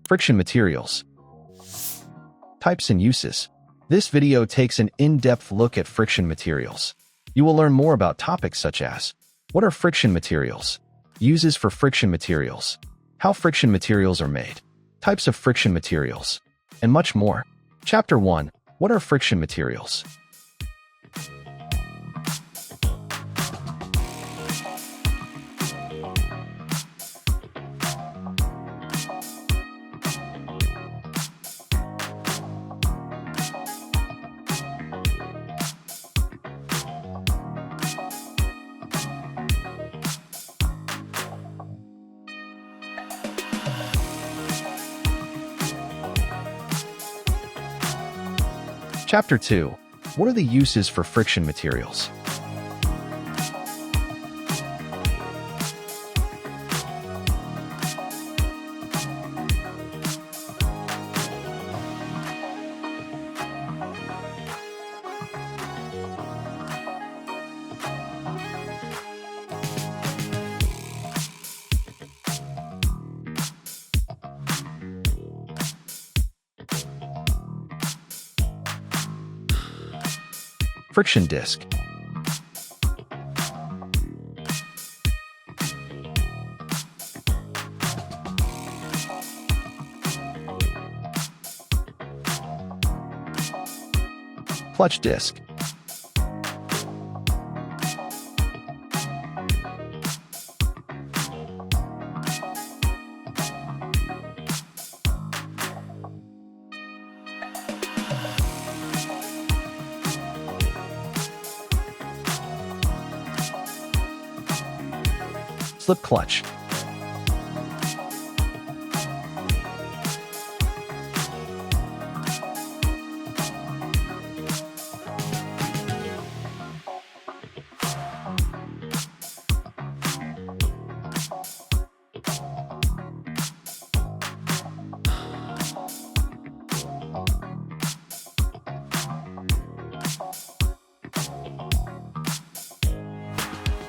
Friction materials. Types and uses. This video takes an in-depth look at friction materials. You will learn more about topics such as: what are friction materials? Uses for friction materials. How friction materials are made. Types of friction materials. And much more. Chapter 1. What are friction materials? Chapter 2. What are the uses for friction materials? Friction disc. Clutch disc. Slip clutch.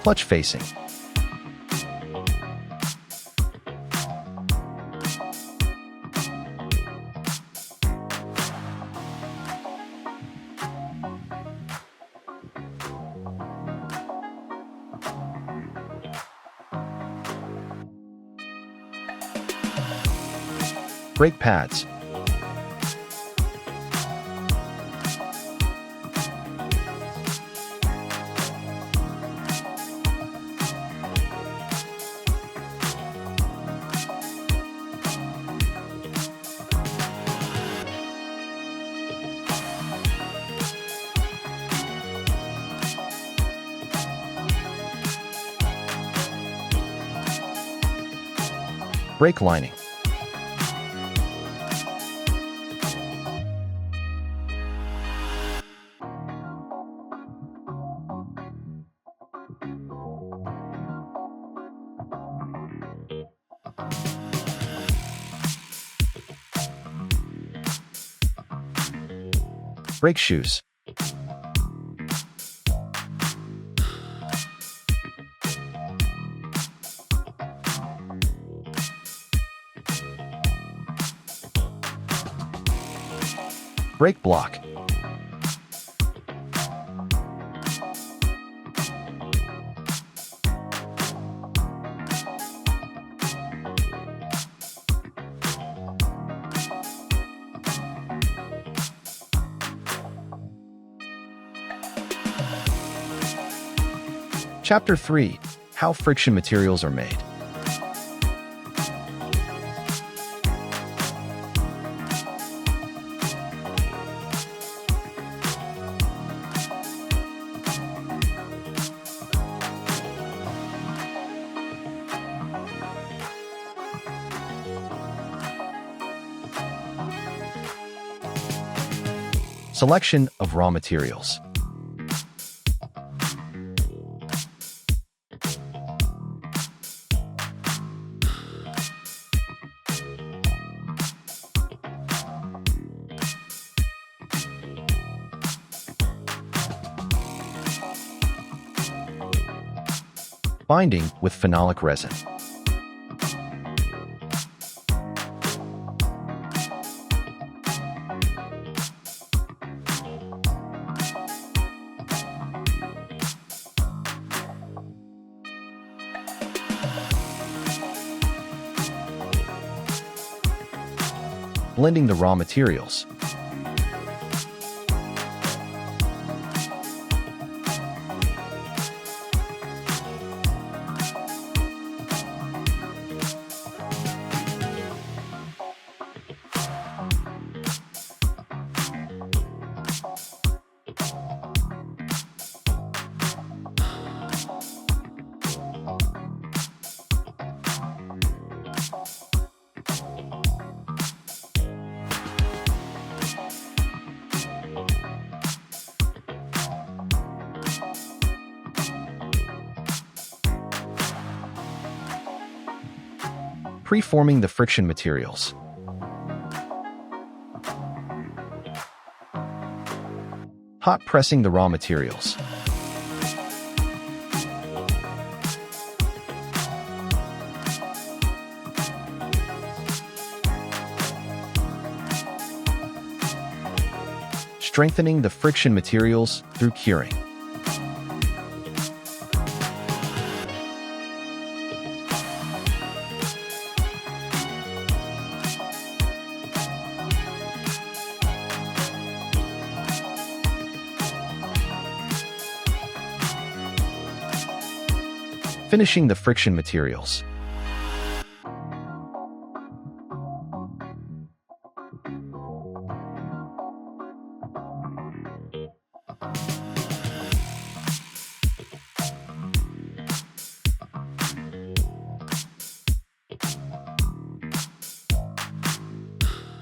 Clutch facing. Brake pads. Brake lining. Brake shoes. Brake block. Chapter 3. How friction materials are made. Selection of raw materials. Binding with phenolic resin. blending the raw materials. Preforming the friction materials. Hot pressing the raw materials. Strengthening the friction materials through curing. Finishing the friction materials.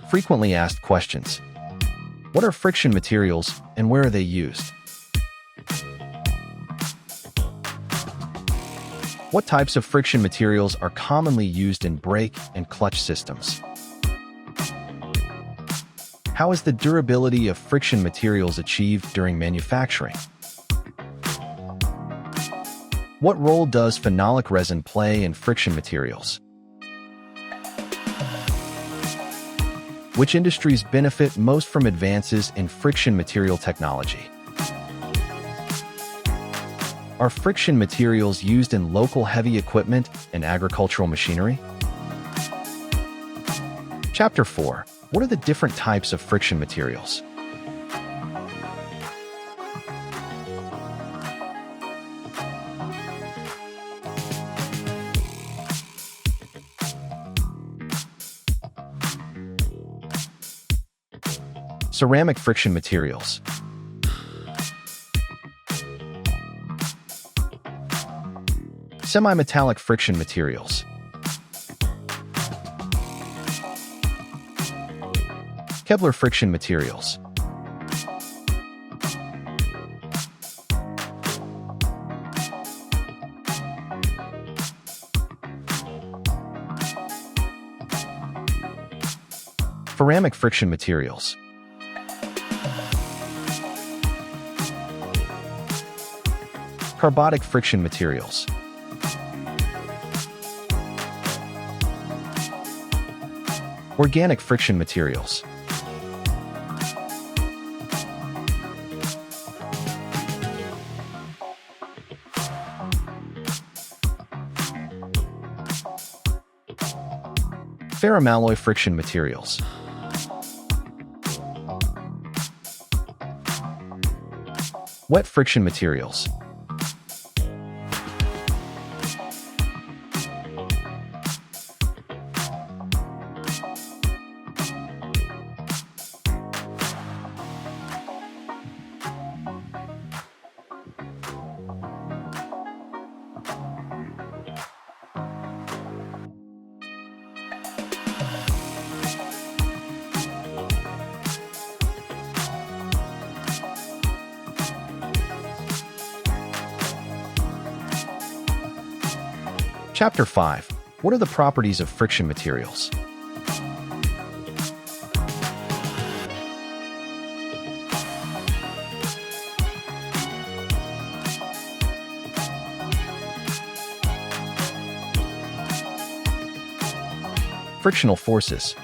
Frequently asked questions. What are friction materials and where are they used? What types of friction materials are commonly used in brake and clutch systems? How is the durability of friction materials achieved during manufacturing? What role does phenolic resin play in friction materials? Which industries benefit most from advances in friction material technology? Are friction materials used in local heavy equipment and agricultural machinery? Chapter 4. What are the different types of friction materials? Ceramic friction materials. Semi-metallic friction materials. Kevlar friction materials. Ceramic friction materials. Carbonic friction materials. Organic friction materials. Ferromalloy friction materials. Wet friction materials. Chapter 5. What are the properties of friction materials? Frictional forces.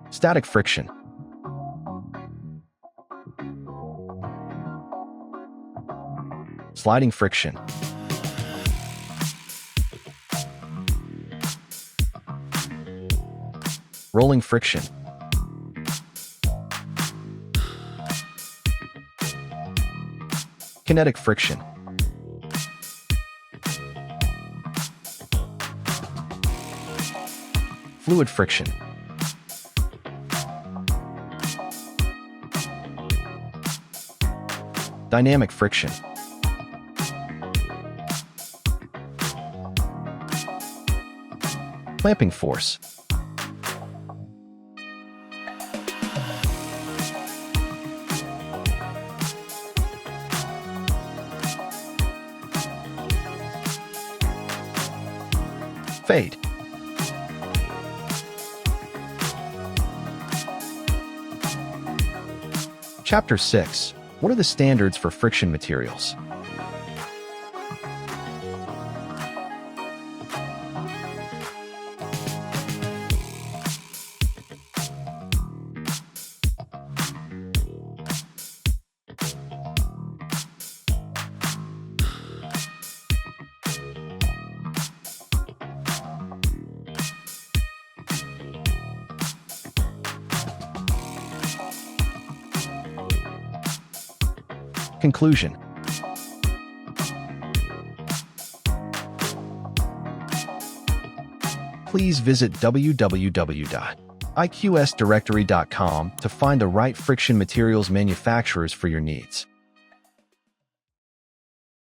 Static friction. Sliding friction. Rolling friction. Kinetic friction. Fluid friction. Dynamic friction. Clamping force. Fade. Chapter 6. What are the standards for friction materials? Conclusion. Please visit www.iqsdirectory.com to find the right friction materials manufacturers for your needs.